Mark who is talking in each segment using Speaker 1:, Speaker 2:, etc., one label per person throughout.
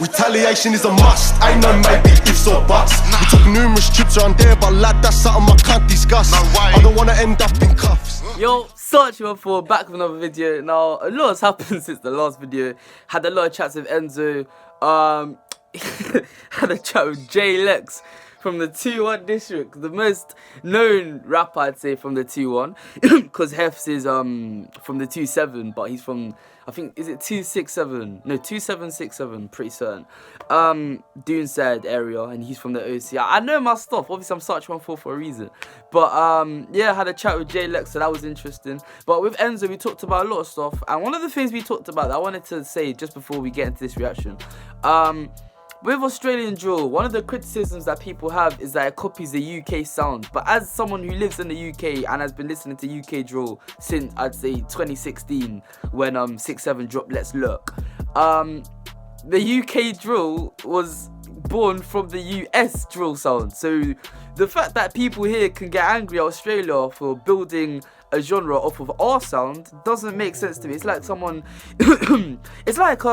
Speaker 1: Retaliation is a must, ain't no maybe ifs or buts. We took numerous trips around there, but lad, that's something I can't discuss. I don't wanna end up in cuffs.
Speaker 2: Yo, such a for back with another video. Now, a lot has happened since the last video. Had a lot of chats with Enzo. Had a chat with J Lex from the 2-1 district, the most known rapper I'd say from the 2-1, because Hefs is from the 2-7, but he's from, I think, is it 267? No, 2767, pretty certain. Doonside area, and he's from the OC. I know my stuff. Obviously, I'm such 1-4 for a reason. But yeah, I had a chat with J Lex, so that was interesting. But with Enzo, we talked about a lot of stuff, and one of the things we talked about that I wanted to say just before we get into this reaction, with Australian drill, one of the criticisms that people have is that it copies the UK sound. But as someone who lives in the UK and has been listening to UK drill since, I'd say, 2016, when 6-7 dropped Let's Look, the UK drill was born from the US drill sound. So the fact that people here can get angry at Australia for building a genre off of our sound doesn't make sense to me. It's like someone it's like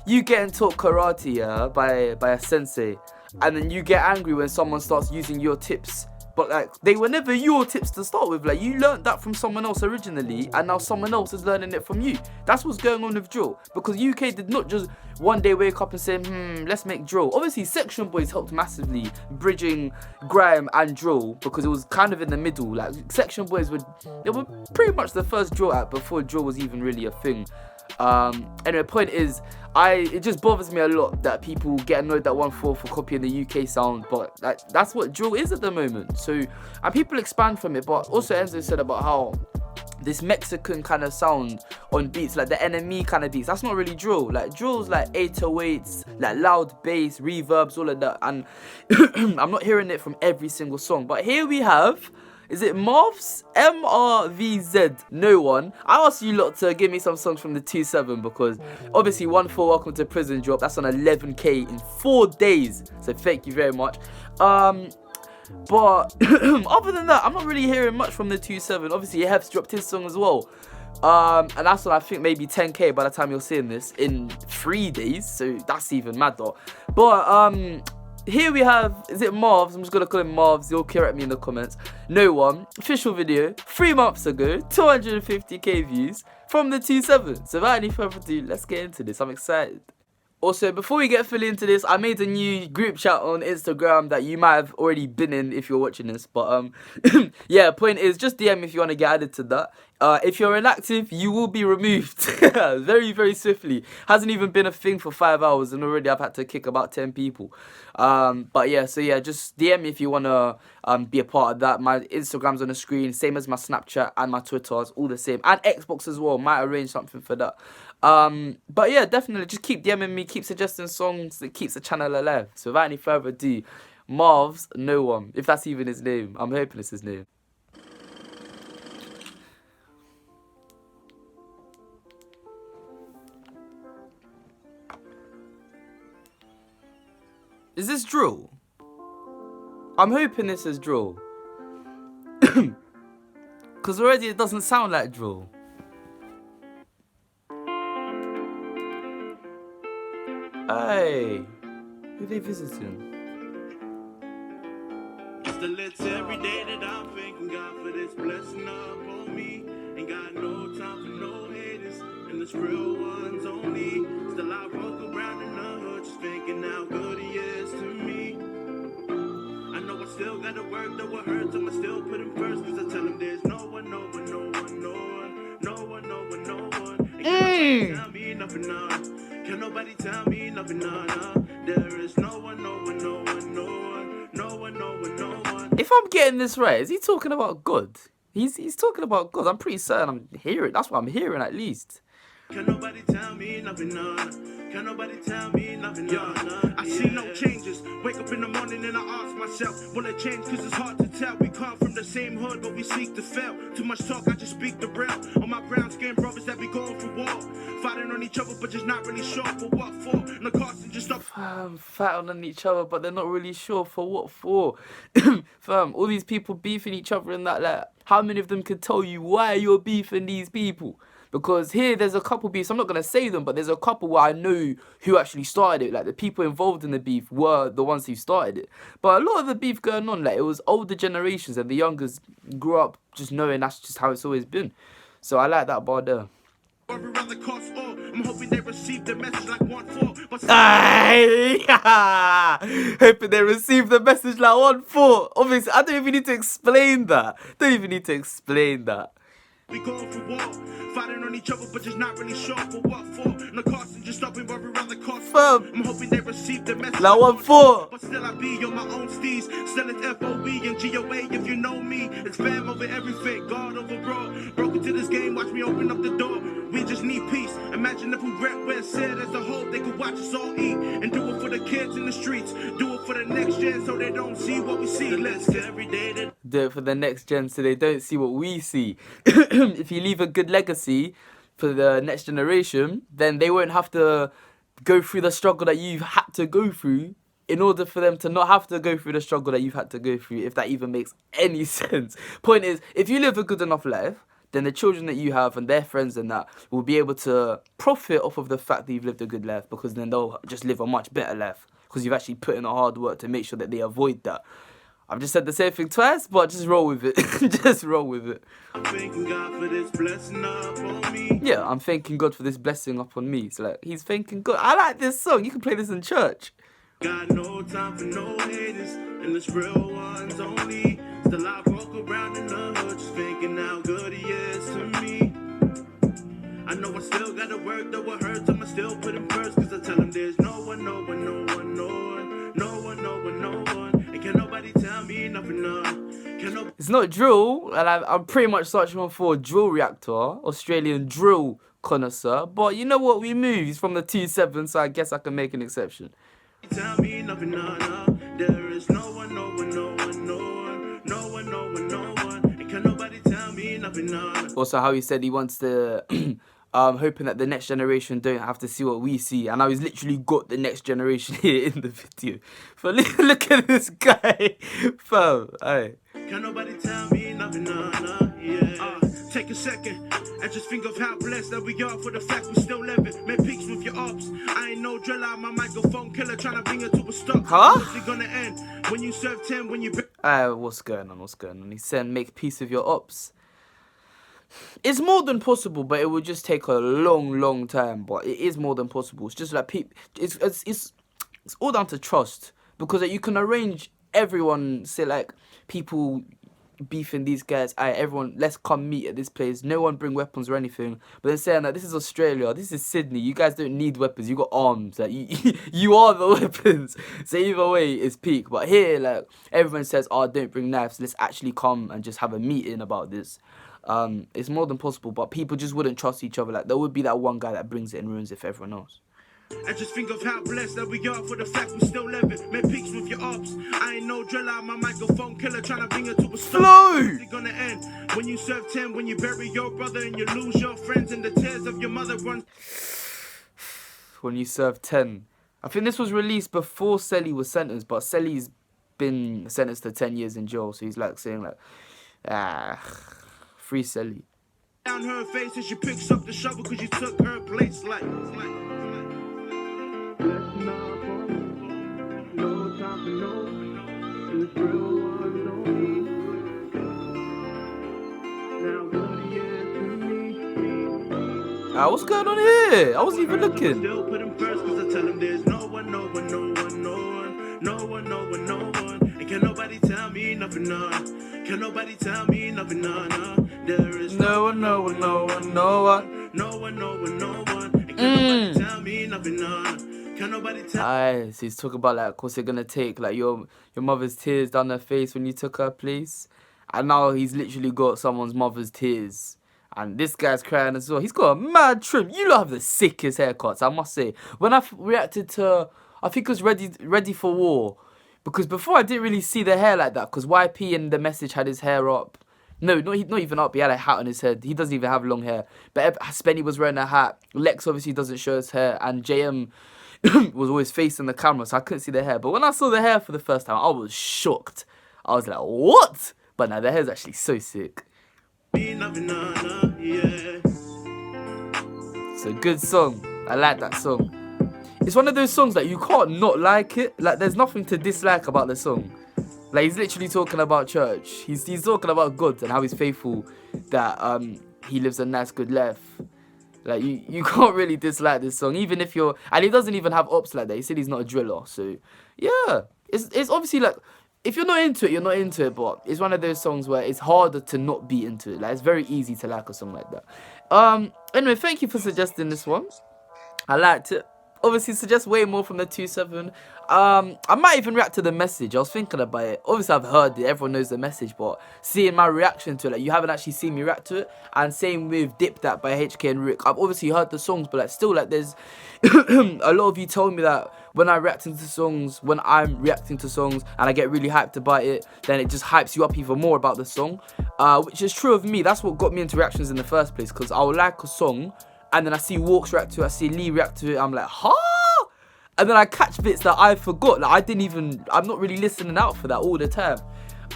Speaker 2: you getting taught karate, yeah, by a sensei, and then you get angry when someone starts using your tips, but like they were never your tips to start with. Like you learned that from someone else originally, and now someone else is learning it from you. That's what's going on with drill, because UK did not just one day wake up and say, let's make drill. Obviously Section Boys helped massively bridging grime and drill, because it was kind of in the middle. Like Section Boys were pretty much the first drill act before drill was even really a thing. Anyway, point is, it just bothers me a lot that people get annoyed that 1-4 for copying the UK sound, but that's what drill is at the moment. So, and people expand from it, but also Enzo said about how this Mexican kind of sound on beats, like the enemy kind of beats, that's not really drill. Like drill's like 808s, like loud bass, reverbs, all of that, and I'm not hearing it from every single song. But here we have, is it MRVZ? MRVZ, no one. I asked you lot to give me some songs from the 2-7, because obviously 1-4 Welcome to Prison drop, that's on 11k in 4 days, so thank you very much. But other than that, I'm not really hearing much from the 2-7. Obviously Hef's dropped his song as well, and that's on I think maybe 10k by the time you're seeing this, in 3 days, so that's even madder. But here we have, is it Marv's? I'm just gonna call him Marv's, you'll correct me in the comments. No one, official video, 3 months ago, 250k views from the 2-7. So without any further ado, let's get into this. I'm excited. Also, before we get fully into this, I made a new group chat on Instagram that you might have already been in if you're watching this. But yeah, point is, just DM if you want to get added to that. If you're inactive, you will be removed very, very swiftly. Hasn't even been a thing for 5 hours, and already I've had to kick about 10 people. But yeah, so yeah, just DM me if you want to be a part of that. My Instagram's on the screen, same as my Snapchat and my Twitter's, all the same. And Xbox as well, might arrange something for that. But yeah, definitely just keep DMing me, keep suggesting songs that keeps the channel alive. So without any further ado, MRVZ, no one, if that's even his name. I'm hoping it's his name. Is this drill? I'm hoping this is drill. Because already it doesn't sound like drill. Hey, who they visiting?
Speaker 3: Just a little every day that I'm thanking God for this blessing up on me. Ain't got no time for no haters, and it's real ones only. Still I walk around in the hood just thinking how good he is to me. I know I still gotta work, though it hurts, I'ma still put him first, cause I tell him there's no one, no one, no one, no one, no one, no one, no one. And can't tell me nothing, none. Can nobody tell me nothing, none. There is no one, no one, no one, no one, no one, no one, no one.
Speaker 2: If I'm getting this right, is he talking about God? He's talking about God. I'm pretty certain I'm hearing. That's what I'm hearing at least.
Speaker 3: Can nobody tell me nothing, none? Can nobody tell me nothing, none? I see no changes. Wake up in the morning and I ask myself, will it change? Cause it's hard to tell. We come from the same hood, but we seek to fail. Too much talk, I just speak the real. On my brown skin brothers that be going for war. Fighting on each other, but just not really sure for what for. And the Carson just stop.
Speaker 2: Fighting on each other, but they're not really sure for what for. Fam, all these people beefing each other and that, like, how many of them can tell you why you're beefing these people? Because here, there's a couple beefs. I'm not going to say them, but there's a couple where I know who actually started it. Like, the people involved in the beef were the ones who started it. But a lot of the beef going on, like, it was older generations, and the youngers grew up just knowing that's just how it's always been. So I like that bar there.
Speaker 3: I'm hoping they receive the message like 1-4.
Speaker 2: Hoping they receive the message like 1-4. Obviously, I don't even need to explain that.
Speaker 3: We going for war, fighting on each other, but just not really sure for what for. No cost, just stopping worry around the cost. I'm hoping they receive the message
Speaker 2: like 1-4.
Speaker 3: But still I be on my own steez. Still it's FOB and GOA if you know me. It's fam over everything, God over bro. Broke into this game, watch me open up the door. We just need peace. Imagine if we rap where it said as a whole, they could watch us all eat. And do it for the kids in the streets. Do it for the next gen so they don't see what we see. Let's get every day that
Speaker 2: do it for the next gen so they don't see what we see. If you leave a good legacy for the next generation, then they won't have to go through the struggle that you've had to go through in order for them to not have to go through the struggle that you've had to go through, if that even makes any sense. Point is, if you live a good enough life, then the children that you have and their friends and that will be able to profit off of the fact that you've lived a good life, because then they'll just live a much better life because you've actually put in the hard work to make sure that they avoid that. I've just said the same thing twice, but just roll with it. Just roll with it.
Speaker 3: I'm thanking God for this blessing up on me.
Speaker 2: Yeah, I'm thanking God for this blessing up on me. It's like, he's thanking God. I like this song. You can play this in church.
Speaker 3: Got no time for no haters, and it's real ones only. Still I walk around in the hood, just thinking how good he is to me. I know I still gotta work, though it hurts, I'ma still put him first, cause I tell him there's no one, no one, no one, no one, no one, no one, no one. And can nobody tell me nothing, no.
Speaker 2: It's not drill, and I'm pretty much searching for a drill reactor, Australian drill connoisseur. But you know what, we move. He's from the 2-7, so I guess I can make an exception.
Speaker 3: Tell me nothing, no, no. There is no one, no one, no one, no one, no one, no one, no one. And can nobody tell me nothing, no, no.
Speaker 2: Also, how he said he wants to, hoping that the next generation don't have to see what we see. And now he's literally got the next generation here in the video. But look at this guy, fam. Hey.
Speaker 3: Can nobody tell me nothing, no, no, yeah. Take a second and just think of how blessed that we are for the fact we still living. Make peace with your ops. I ain't no driller, my microphone killer trying to bring it to a stop.
Speaker 2: Huh?
Speaker 3: What's it gonna end? When you serve 10, when you...
Speaker 2: What's going on? He said make peace with your ops. It's more than possible, but it would just take a long time. But it is more than possible. It's just like it's all down to trust, because like, you can arrange everyone, say like people beefing these guys, everyone, let's come meet at this place, no one bring weapons or anything, but then saying that this is Australia, this is Sydney, you guys don't need weapons, you got arms, like you are the weapons. So either way it's peak. But here, like, everyone says, oh, don't bring knives, let's actually come and just have a meeting about this. It's more than possible, but people just wouldn't trust each other. Like, there would be that one guy that brings it and ruins it for everyone else.
Speaker 3: And just think of how blessed that we are for the fact we still living. Make peace with your ops. I ain't no driller, my microphone killer trying to bring it to a stop.
Speaker 2: Flow!
Speaker 3: What's it gonna end? When you serve 10, when you bury your brother and you lose your friends and the tears of your mother run.
Speaker 2: When you serve 10. I think this was released before Selly was sentenced, but Selly's been sentenced to 10 years in jail, so he's like saying like, free Selly.
Speaker 3: Down her face as she picks up the shovel because you took her place like.
Speaker 2: What's going on here? I wasn't even looking.
Speaker 3: Still put him first because I tell him there's no one, no one, no one, no one, no one, no one, no one. And can nobody tell me nothing, no. Can nobody tell me nothing, no, no. There is
Speaker 2: no one, no one, no one, no one.
Speaker 3: No one, no one, no one. And can nobody tell me nothing, no. Can nobody tell?
Speaker 2: Aye, so he's talking about like what's it gonna take, like your mother's tears down her face when you took her place, and now he's literally got someone's mother's tears, and this guy's crying as well. He's got a mad trim. You lot have the sickest haircuts, I must say. When I reacted to, I think it was Ready for War, because before I didn't really see the hair like that, because YP in the message had his hair up. No, not even up. He had a hat on his head. He doesn't even have long hair. But Spenny was wearing a hat. Lex obviously doesn't show his hair, and JM was always facing the camera, so I couldn't see the hair. But when I saw the hair for the first time, I was shocked. I was like, what? But now the hair's actually so sick.
Speaker 3: Yeah.
Speaker 2: So good song. I like that song. It's one of those songs that you can't not like it. Like there's nothing to dislike about the song. Like he's literally talking about church. He's talking about God and how he's faithful, that he lives a nice good life. Like you can't really dislike this song, even if you're, and he doesn't even have ops like that. He said he's not a driller. So yeah, it's obviously like, if you're not into it, you're not into it, but it's one of those songs where it's harder to not be into it. Like it's very easy to like a song like that. Anyway, thank you for suggesting this one. I liked it. Obviously, suggest way more from the 2-7. I might even react to the message. I was thinking about it. Obviously, I've heard it. Everyone knows the message, but seeing my reaction to it, like you haven't actually seen me react to it. And same with Dip That by HK and Rick. I've obviously heard the songs, but like still, like there's a lot of you told me that when I'm reacting to songs, and I get really hyped about it, then it just hypes you up even more about the song, which is true of me. That's what got me into reactions in the first place, because I'll like a song, and then I see Walks react to it, I see Lee react to it, I'm like, huh? And then I catch bits that I forgot. Like I'm not really listening out for that all the time.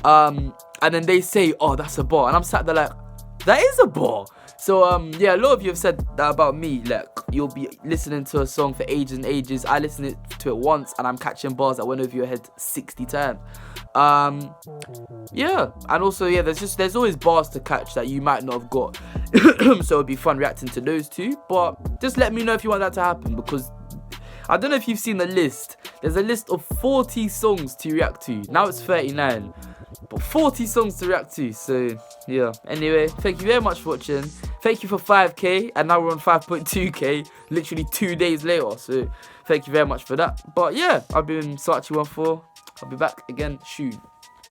Speaker 2: And then they say, oh, that's a bar. And I'm sat there like, that is a bar. So, yeah, a lot of you have said that about me. Like, you'll be listening to a song for ages and ages. I listened to it once, and I'm catching bars that went over your head 60 times. Yeah, and also, yeah, there's always bars to catch that you might not have got. So it'd be fun reacting to those two. But just let me know if you want that to happen, because I don't know if you've seen the list. There's a list of 40 songs to react to. Now it's 39. But 40 songs to react to. So, yeah. Anyway, thank you very much for watching. Thank you for 5k. And now we're on 5.2k. Literally 2 days later. So, thank you very much for that. But, yeah. I've been Sachi14. I'll be back again soon.